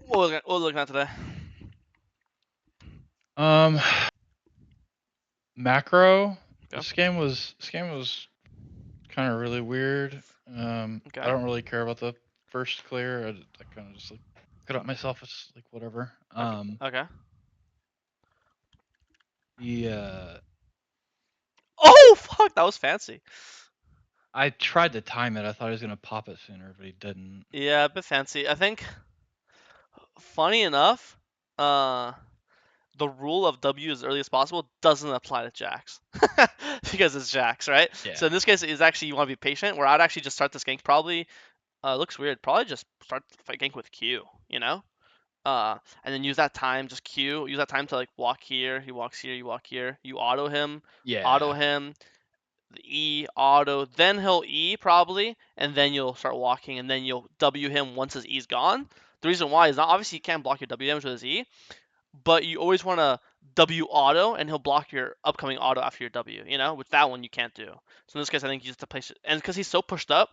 What we're looking at today? Um, macro. Okay. This game was kind of really weird. I Okay. don't really care about the first clear. I kind of just like put up myself as like whatever. Okay. Okay. The Oh fuck, that was fancy. I tried to time it. I thought he was gonna pop it sooner, but he didn't. Yeah, a bit fancy. I think, funny enough, uh, the rule of W as early as possible doesn't apply to jacks because it's jacks, right? So Yeah. in this case, is actually you want to be patient. Where I'd actually just start this gank probably. Looks weird. Probably just start the fight gank with Q. You know. And then use that time, just Q. Use that time to like walk here. He walks here. You walk here. You auto Yeah. him. E auto, then he'll E probably, and then you'll start walking, and then you'll W him once his E's gone. The reason why is not obviously you can't block your W damage with his E, but you always want to W auto, and he'll block your upcoming auto after your W. You know, with that one you can't do. So in this case, I think you just have to place it, and because he's so pushed up,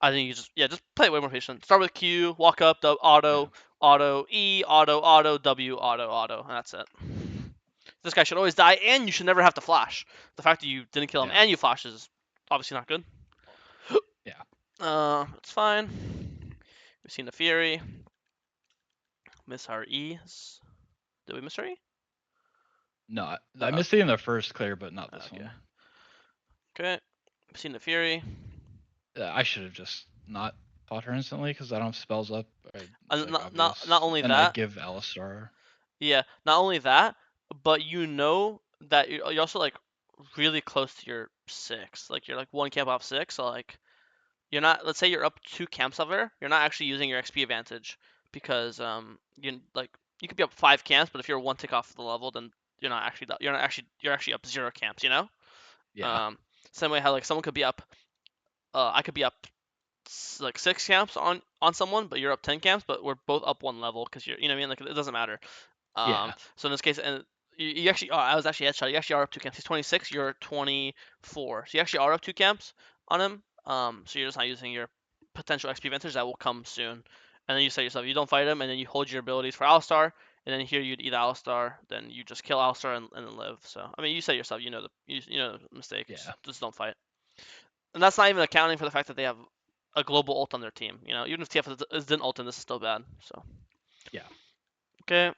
I think you just play it way more patient. Start with Q, walk up, Yeah. auto, E, auto, W, auto, and that's it. This guy should always die, and you should never have to flash. The fact that you didn't kill him Yeah. and you flash is obviously not good. Yeah. It's fine. We've seen the Fury. Miss our E's. Did we miss our E? No, I Uh, missed it in the first clear, but not this okay. one. Okay. We've seen the Fury. I should have just not fought her instantly because I don't have spells up. It's like Not obvious, only and I that. give Alistar. Yeah. Not only that, but you know that you're also like really close to your six. Like you're like one camp off six. So like you're not. Let's say you're up two camps of her. You're not actually using your XP advantage because you like you could be up five camps, but if you're one tick off the level, then you're actually up zero camps. You know. Yeah. Um, Same way how like someone could be up. I could be up like six camps on someone, but you're up 10 camps, but we're both up one level because you know what I mean. Like it doesn't matter. Yeah. So in this case, and you actually, I was actually headshot. You actually are up two camps. He's 26. You're 24. So you actually are up two camps on him. So you're just not using your potential XP advantage that will come soon. And then you say yourself, you don't fight him, and then you hold your abilities for Alistar, and then here you'd eat Alistar, then you just kill Alistar and then live. So I mean, you say yourself, you know the mistake. Yeah. Just don't fight. And that's not even accounting for the fact that they have a global ult on their team. You know, even if TF didn't ult, this is still bad. So Yeah. okay,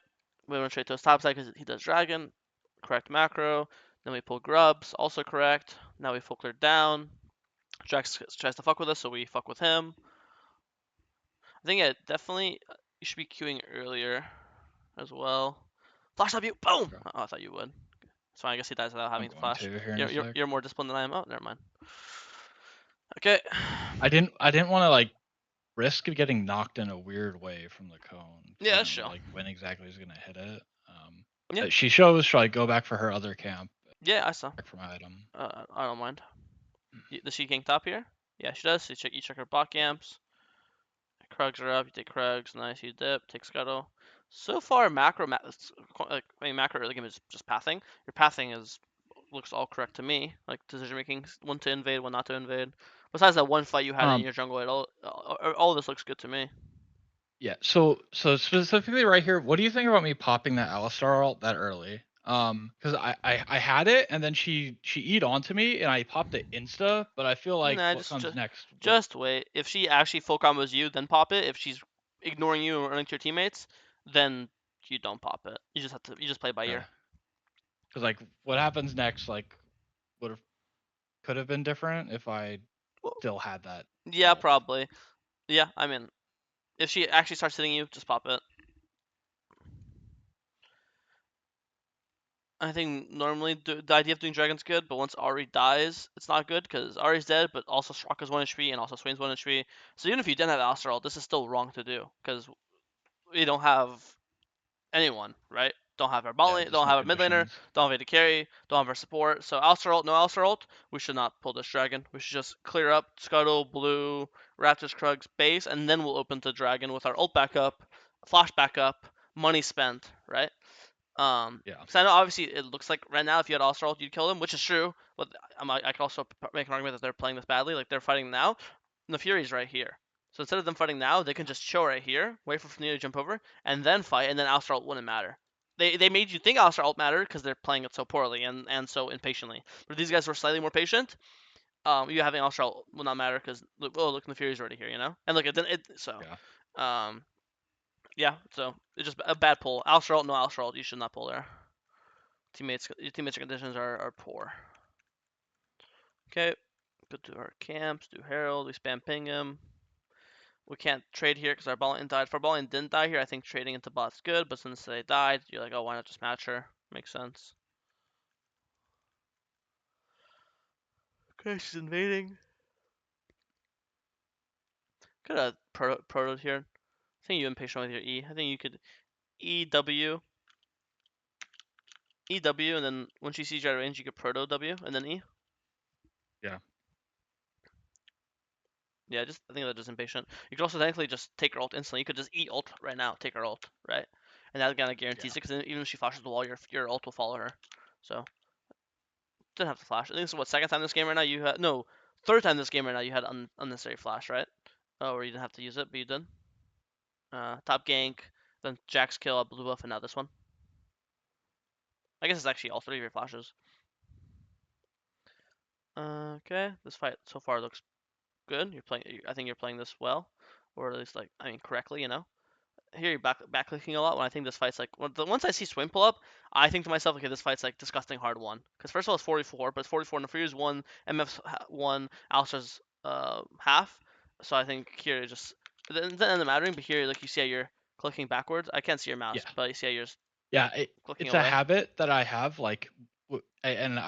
we went straight to his top side because he does dragon. Correct macro. Then we pull grubs, also correct. Now we full clear down. Drax tries to fuck with us, so we fuck with him. I think yeah, definitely you should be queuing earlier as well. Flash up you, boom! Okay. Oh, I thought you would. So I guess he dies without I'm having to going flash. to here in a sec. You're more disciplined than I am. Oh, never mind. Okay. I didn't want to like risk of getting knocked in a weird way from the cone because Yeah, I that's didn't know chill. like when exactly he was gonna hit it. Yeah, She shows should I go back for her other camp, yeah, I saw. back for my item. I don't mind. Does she gank top here? Yeah, she does. So you check her bot camps. Krugs are up. You take Krugs. Nice. You dip. Take Scuttle. So far, macro early game is just pathing. Your pathing is looks all correct to me. Like decision making, when to invade, when not to invade. Besides that one fight you had in Um, your jungle, all of this looks good to me. yeah. So specifically right here, what do you think about me popping that Alistar ult that early? Because I had it and then she eat onto me and I popped it insta, but I feel like Nah, what comes next would. just wait. If she actually full combos you, then pop it. If she's ignoring you and running to your teammates, then you don't pop it. You just play by ear. Because like what happens next like would have could have been different if I Well, still had that yeah, ult. probably. Yeah, I mean, if she actually starts hitting you, just pop it. I think normally the idea of doing Dragon's good, but once Ari dies, it's not good because Ari's dead, but also Straka's 1 HP and also Swain's 1 HP. So even if you didn't have Astral, this is still wrong to do because we don't have anyone, right? Don't have our bot Yeah, lane, just don't no have our mid laner, conditions. don't have AD carry, don't have our support. So Astral, no Astral, we should not pull this Dragon. We should just clear up Scuttle, Blue, Raptors, Krugs, base, and then we'll open the Dragon with our ult backup, flash backup, money spent, right? Yeah. So I know obviously it looks like right now if you had All-Star you'd kill them, which is true. But I could also make an argument that they're playing this badly, like they're fighting now. And the Fury's right here. So instead of them fighting now, they can just chill right here, wait for Fanir to jump over, and then fight, and then Alistar ult wouldn't matter. They made you think Alistar ult mattered because they're playing it so poorly and so impatiently. But if these guys were slightly more patient, you having Alistar ult will not matter because look, the Fury's already here, you know. And look, Yeah. yeah. So it's just a bad pull. Alistar ult, no Alistar ult. You should not pull there. Your teammates' conditions are poor. Okay, go to our camps, do Herald, we spam ping him. We can't trade here because our bot lane died. If our bot lane didn't die here, I think trading into bot's good, but since they died, you're like, oh, why not just match her? Makes sense. Okay, she's invading. Could have protoed here. I think you impatient with your E. I think you could EW, EW, and then when she sees you at range, you could proto W, and then E. Yeah. Yeah, I think that's just impatient. You could also technically just take her ult instantly. You could just E ult right now, take her ult, right? And that kind of guarantees it, because even if she flashes the wall, your ult will follow her. So, didn't have to flash. I think this is what, second time this game right now you had, no, third time this game right now you had unnecessary flash, right? Oh, or you didn't have to use it, but you did. Top gank, then Jack's kill, up blue buff, and now this one. I guess it's actually all three of your flashes. Okay, this fight so far looks good. I think you're playing this well, or at least like, I mean, correctly, you know. Here you're back clicking a lot when I think this fight's like, once I see Swing pull up, I think to myself, okay, this fight's like disgusting hard won. Because first of all, it's 44, but it's 44 and the Freer's 1, MF's 1, Alistar's half. So I think here just it doesn't end up mattering, but here like you see how you're clicking backwards. I can't see your mouse, Yeah. but you see how you're just Yeah. clicking It's a away. habit that I have, like, and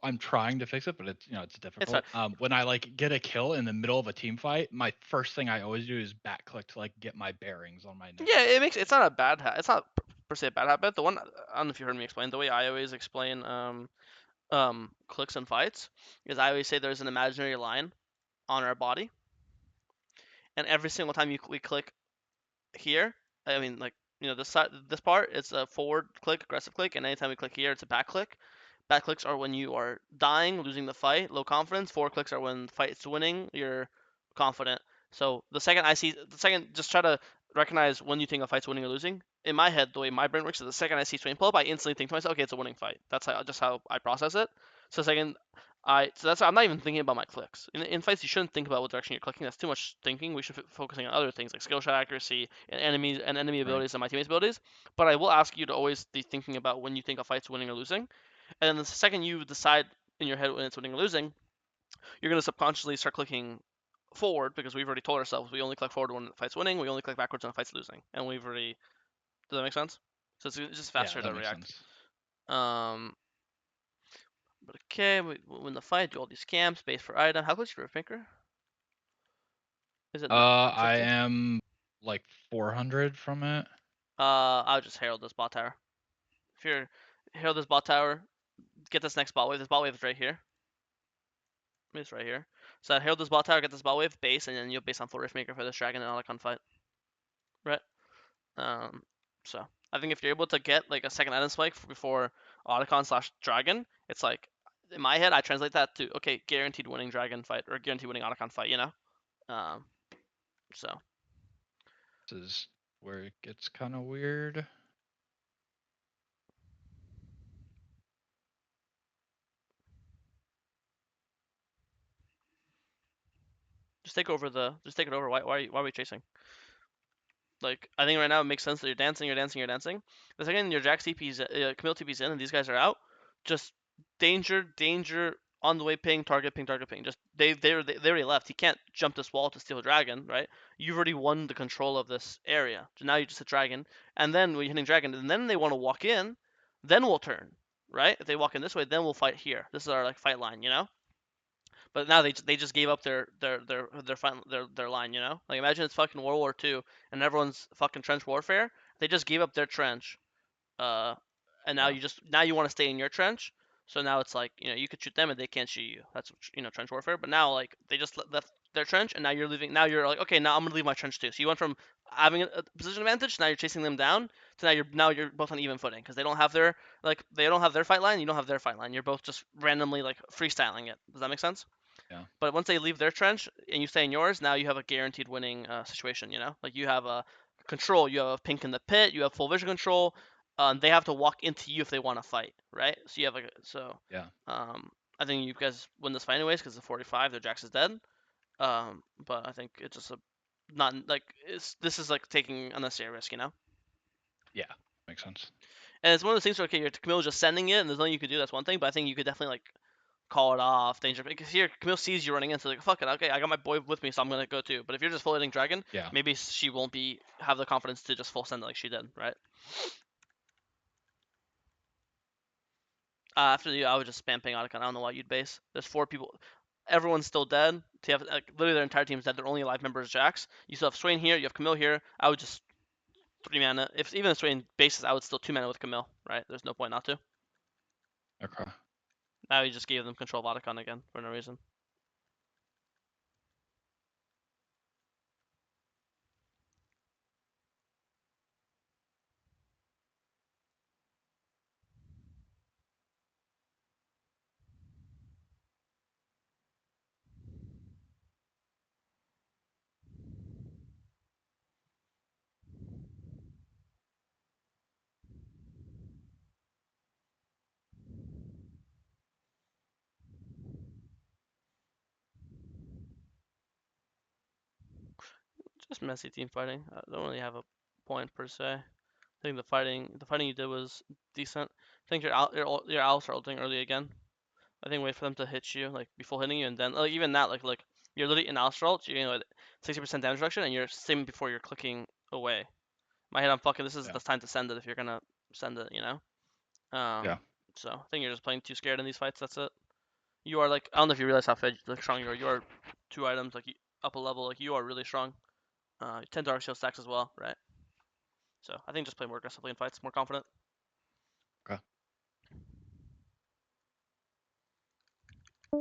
I'm trying to fix it, but it's it's It's difficult. When I like get a kill in the middle of a team fight, my first thing I always do is back click to like get my bearings on my next. yeah, it's not a bad it's not per se a bad habit. The one I don't know if you heard me explain the way I always explain clicks and fights is I always say there's an imaginary line on our body, and every single time we click here, I mean like this part it's a forward click, aggressive click, and anytime we click here, it's a back click. Back clicks are when you are dying, losing the fight, low confidence. Forward clicks are when the fight is winning, you're confident. So the second, just try to recognize when you think a fight's winning or losing. In my head, the way my brain works is the second I see Swain pull up, I instantly think to myself, okay, it's a winning fight. That's just how I process it. So second, I'm not even thinking about my clicks. In fights, you shouldn't think about what direction you're clicking. That's too much thinking. We should focusing on other things like skill shot accuracy and enemy Right. abilities and my teammates' abilities. But I will ask you to always be thinking about when you think a fight's winning or losing. And then the second you decide in your head when it's winning or losing, you're gonna subconsciously start clicking forward because we've already told ourselves we only click forward when the fight's winning, we only click backwards when the fight's losing, and we've already. Does that make sense? So it's just Yeah, faster that to makes react. sense. But okay, we win the fight. Do all these camps, base for item. How close is your Riftmaker? Is it not I 50? am like 400 from it. I'll just herald this bot tower. If you're herald this bot tower, get this next bot wave. This bot wave is right here. It's right here. So herald this bot tower, get this bot wave, base, and then you'll base on full Riftmaker for this dragon and Alicon fight. Right? Um, so I think if you're able to get like a second item spike before Otacon slash dragon, it's like in my head I translate that to okay, guaranteed winning dragon fight or guaranteed winning Otacon fight, you know. Um, so This is where it gets kind of weird. just take it over. Why are we chasing? Like I think right now it makes sense that you're dancing, you're dancing, you're dancing. The second your Jack TP's Camille TP's in and these guys are out, just danger on the way ping target ping target ping. Just they already left. He can't jump this wall to steal a dragon, right? You've already won the control of this area. So now you just hit dragon, and then when you're hitting dragon, and then they want to walk in, then we'll turn, right? If they walk in this way, then we'll fight here. This is our like fight line, you know. But now they just gave up their line, you know? Like imagine it's fucking World War II and everyone's fucking trench warfare. They just gave up their trench. Uh and now Yeah. you want to stay in your trench. So now it's like, you could shoot them and they can't shoot you. That's trench warfare. But now like they just left their trench and now you're leaving now you're like, okay, now I'm gonna leave my trench too. So you went from having a position advantage, now you're chasing them down, to now you're both on even footing because they don't have their fight line, you don't have their fight line. You're both just randomly like freestyling it. Does that make sense? Yeah. But once they leave their trench and you stay in yours, now you have a guaranteed winning situation. Like you have a control. You have a pink in the pit. You have full vision control. They have to walk into you if they want to fight, right? So you have Yeah. I think you guys win this fight anyways because the 45, their Jax is dead. But I think it's just a not like this is like taking unnecessary risk. Yeah. Makes sense. And it's one of those things where okay, your Camille just sending it, and there's nothing you could do. That's one thing, but I think you could definitely like call it off, danger. Because here Camille sees you running in, so like fuck it, okay, I got my boy with me, so I'm gonna go too. But if you're just full hitting dragon, Yeah. maybe she won't have the confidence to just full send it like she did, right? After you, I would just spam ping Otacon. I don't know why you'd base. There's 4 people. Everyone's still dead. TF, like, literally their entire team's dead. Their only alive member is Jax. You still have Swain here. You have Camille here. I would just 3 mana. If even if Swain bases, I would still 2 mana with Camille, right? There's no point not to. Okay. Now you just gave them control of Otacon again for no reason. Just messy team fighting. I don't really have a point per se. I think the fighting you did was decent. I think your owls are ulting early again. I think wait for them to hit you, like before hitting you, and then like even that, like you're literally in Alistar ult, you're getting like 60% damage reduction, and you're saving before you're clicking away. My head, I'm fucking. This is Yeah. the time to send it if you're gonna send it. Um, Yeah. so I think you're just playing too scared in these fights. That's it. You are like I don't know if you realize how like strong you are. You are 2 items like up a level. Like you are really strong. 10 Dark Shield stacks as well, right? So I think just play more aggressively in fights, more confident. Okay. I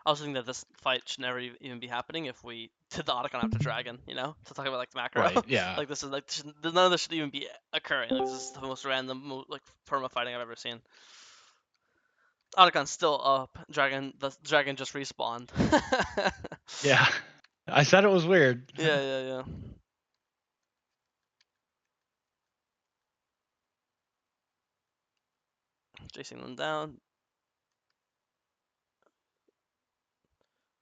also think that this fight should never even be happening if we did the Otacon after Dragon. To talk about like the macro. Right. Yeah. Like this is like none of this should even be occurring. Like this is the most random like perma fighting I've ever seen. Otacon's still up. The dragon just respawned. Yeah. I said it was weird. Yeah. Chasing them down.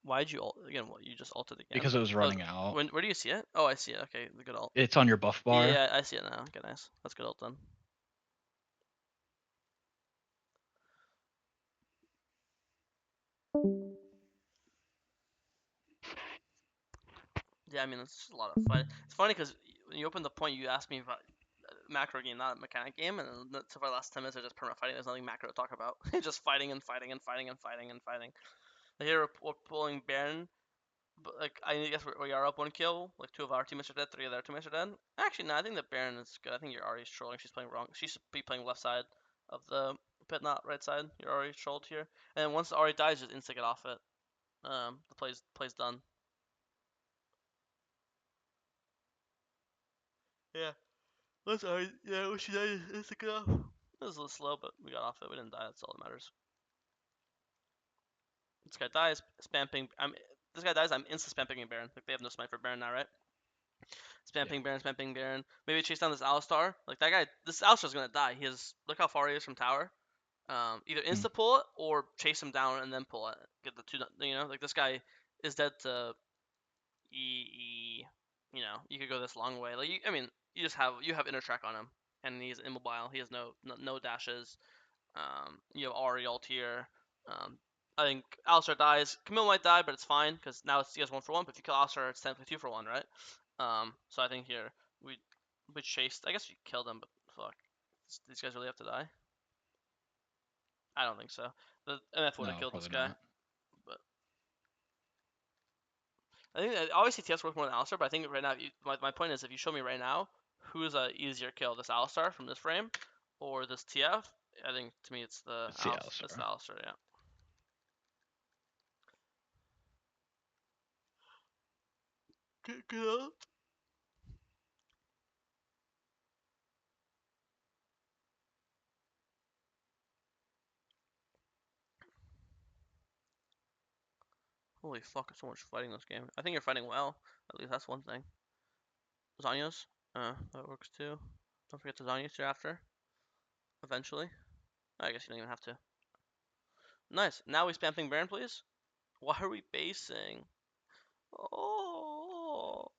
Why'd you ult again? What you just ulted again? Because it was Oh, running out. where do you see it? Oh, I see it. Okay, the good ult. It's on your buff bar. Yeah, I see it now. Okay, nice. That's good ult then. Yeah, I mean it's just a lot of fight. It's funny because when you open the point, you asked me about macro game, not a mechanic game, and so far the last 10 minutes are just perma fighting. There's nothing macro to talk about. Just fighting and fighting and fighting and fighting and fighting. Here we're pulling Baron, but like I guess we are up 1 kill. Like 2 of our teammates are dead, 3 of their teammates are dead. Actually, no, I think that Baron is good. I think your Ari's trolling. She's playing wrong. She should be playing left side of the pit, not right side. Your Ari trolled here, and once the Ari dies, just insta get off it. The play's done. Yeah. That's alright. Yeah, we should insta get off. It was a little slow, but we got off it. We didn't die. That's all that matters. This guy dies. Spam ping. This guy dies. I'm insta spam pinging Baron. Like they have no smite for Baron now, right? Spam Yeah. ping Baron. Spam ping Baron. Maybe chase down this Alistar. Like that guy. This Alistar's gonna die. He has. Look how far he is from tower. Either Mm. insta pull it or chase him down and then pull it. Get the two. Like this guy is dead to E. You could go this long way. Like I mean, you have inner track on him, and he's immobile. He has no dashes. You have Ari ult here. I think Alistar dies. Camille might die, but it's fine because now it's CS 1 for 1. But if you kill Alistar, it's technically 2 for 1, right? So I think here we chased. I guess we killed him, but fuck, these guys really have to die. I don't think so. The MF would have No, killed this probably guy, not. but I think that obviously TS works more than Alistar. But I think right now, my point is, if you show me right now who's a easier kill, this Alistar from this frame or this TF, I think to me it's the It's the It's Alistar. the Alistar, yeah. Good. Holy fuck, so much fighting this game. I think you're fighting well. At least that's one thing. Zanyas? That works too. Don't forget to Zanyas you after. Eventually. I guess you don't even have to. Nice. Now we spam ping Baron, please. Why are we basing? Oh.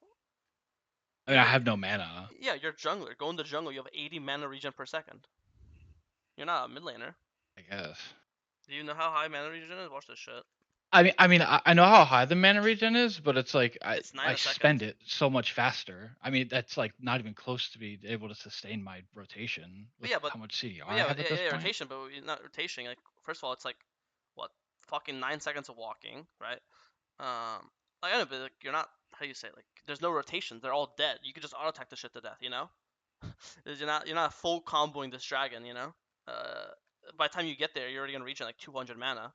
I mean, I have no mana. Yeah, you're jungler. Go in the jungle. You have 80 mana regen per second. You're not a mid laner. I guess. Do you know how high mana regen is? Watch this shit. I know how high the mana regen is, but it's like It's 9 I a second. spend it so much faster. I mean, that's like not even close to be able to sustain my rotation with how much CDR I have at this point. Rotation, but not rotation. Like, first of all, it's like, what, fucking 9 seconds of walking, right? Like, I know, but like, you're not, how do you say, like, there's no rotation. They're all dead. You could just auto attack the shit to death, you know? you're not full comboing this dragon, you know? By the time you get there, you're already gonna reach like 200 mana.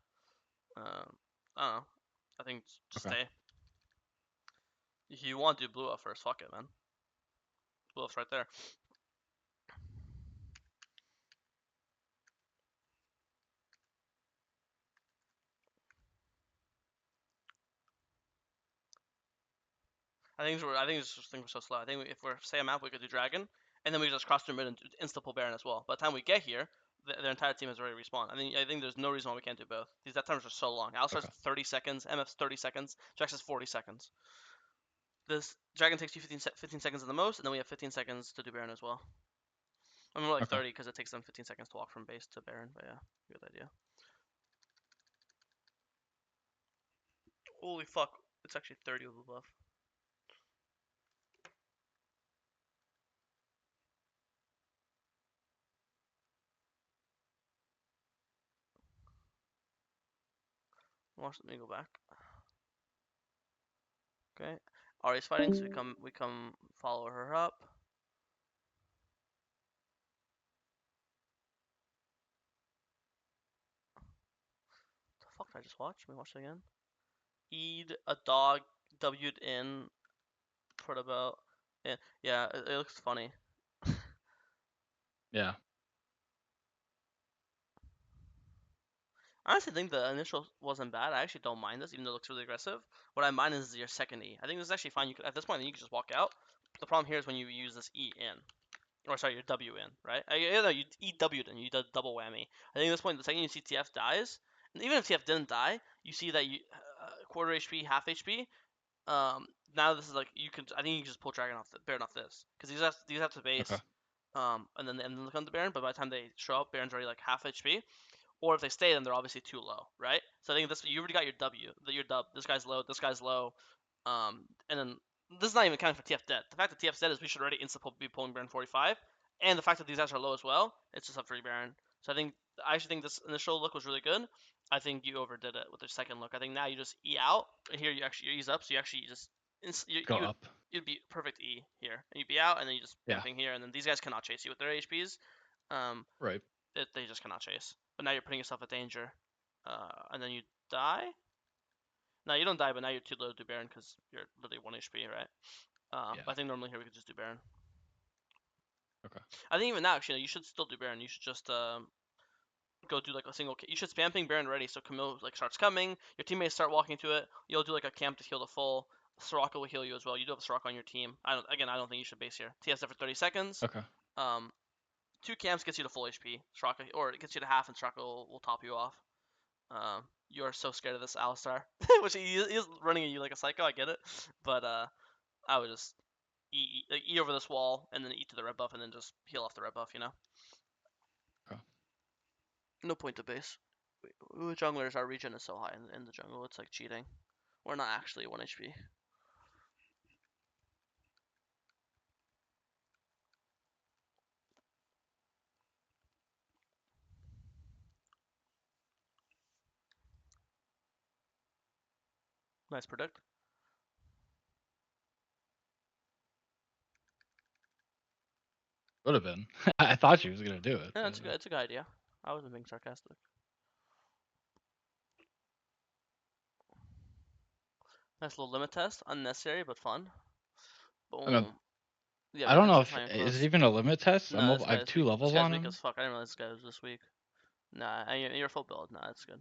I don't know. I think just stay. If you want to do blue up first, fuck it, man. Blue up's right there. I think this thing was so slow. I think if we're say a map, we could do dragon, and then we just cross through mid and insta pull Baron as well. By the time we get here, their entire team has already respawned. I think there's no reason why we can't do both. These death times are so long. Alistar's 30 seconds, MF's 30 seconds, Jax is 40 seconds. This dragon takes you 15 seconds at the most, and then we have 15 seconds to do Baron as well. I mean, more like 30 because it takes them 15 seconds to walk from base to Baron. But yeah, good idea. Holy fuck! It's actually 30 with the buff. Watch, let me go back. Okay, Ahri's fighting, so we come follow her up. What the fuck did I just watch? Let me watch it again. E'd a dog, W'd in, put about. Yeah, it looks funny. Yeah. I honestly think the initial wasn't bad. I actually don't mind this, even though it looks really aggressive. What I mind is your second E. I think this is actually fine. You could, at this point, you can just walk out. The problem here is when you use this E in. Or sorry, your W in, right? You know, you EW'd in, you did double whammy. I think at this point, the second you see TF dies, and even if TF didn't die, you see that you quarter HP, half HP. Now this is like you can. I think you can just pull Dragon off Baron off this because these have to base. And then look on the Baron, but by the time they show up, Baron's already like half HP. Or if they stay, then they're obviously too low, right? So I think this you already got your W, your dub. This guy's low, this guy's low, and then this is not even counting for TF dead. The fact that TF's dead is we should already be pulling Baron 45, and the fact that these guys are low as well, it's just a free Baron. So I actually think this initial look was really good. I think you overdid it with the second look. I think now you just E out, and here you E's up, so you actually just go up. You'd be perfect E here, and you'd be out, and then you just camping here, and then these guys cannot chase you with their HPs. Right. They just cannot chase. But now you're putting yourself at danger, and then you die. No, you don't die, but now you're too low to do Baron because you're literally 1 HP, right? Yeah. But I think normally here we could just do Baron. Okay. I think even now, actually, you should still do Baron. You should just go do like a single. You should spam ping Baron ready, so Camille like starts coming. Your teammates start walking to it. You'll do like a camp to heal the full. Soraka will heal you as well. You do have a Soraka on your team. I don't think you should base here. TS there for 30 seconds. Okay. 2 camps gets you to full HP. Soraka, or it gets you to half, and Soraka will top you off. You're so scared of this Alistar, which he is running at you like a psycho. I get it, but I would just E over this wall and then E to the red buff and then just heal off the red buff. You know. Okay. No point to base. With junglers, our regen is so high in the jungle. It's like cheating. We're not actually 1 HP. Nice predict. Would have been. I thought she was gonna do it. Yeah, it's a good idea. I wasn't being sarcastic. Nice little limit test, unnecessary but fun. Boom. I don't know if is it even a limit test. No, I have 2 levels on him. As fuck. I didn't realize this guy was this weak. Nah, you're full build. Nah, that's good.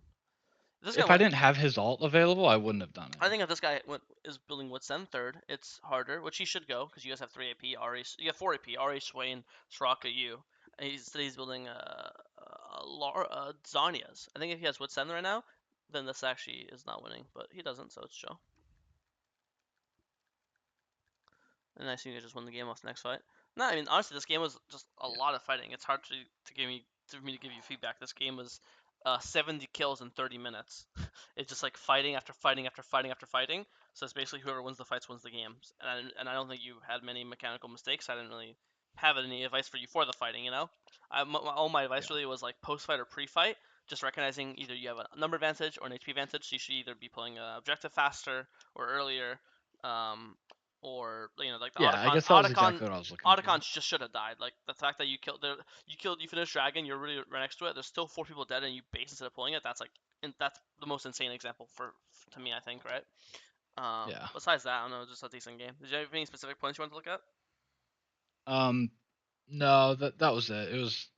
This guy If I went. didn't have his ult available, I wouldn't have done it. I think if this guy is building Witsend third, it's harder, which he should go because you guys have 3 AP. Ari, you have 4 AP. Ari, Swain, Soraka, you. And he's building Zhonya's. I think if he has Witsend right now, then this actually is not winning, but he doesn't, so it's chill. And I think you just win the game off the next fight. No, I mean honestly, this game was just a lot of fighting. It's hard to give me for me to give you feedback. This game was 70 kills in 30 minutes. It's just like fighting after fighting after fighting after fighting. So it's basically whoever wins the fights wins the games. And I don't think you had many mechanical mistakes. I didn't really have any advice for you for the fighting. All my advice Yeah. really was like post fight or pre fight. Just recognizing either you have a number advantage or an HP advantage. So you should either be pulling an objective faster or earlier. Um, or like the Yeah, I guess that was exactly what I was looking for. Otacon just should have died. Like the fact that you finished Dragon, you're really right next to it. There's still 4 people dead, and you base instead of pulling it. That's the most insane example to me. I think, right? Yeah. Besides that, I don't know, just a decent game. Did you have any specific points you want to look at? No, that was it. It was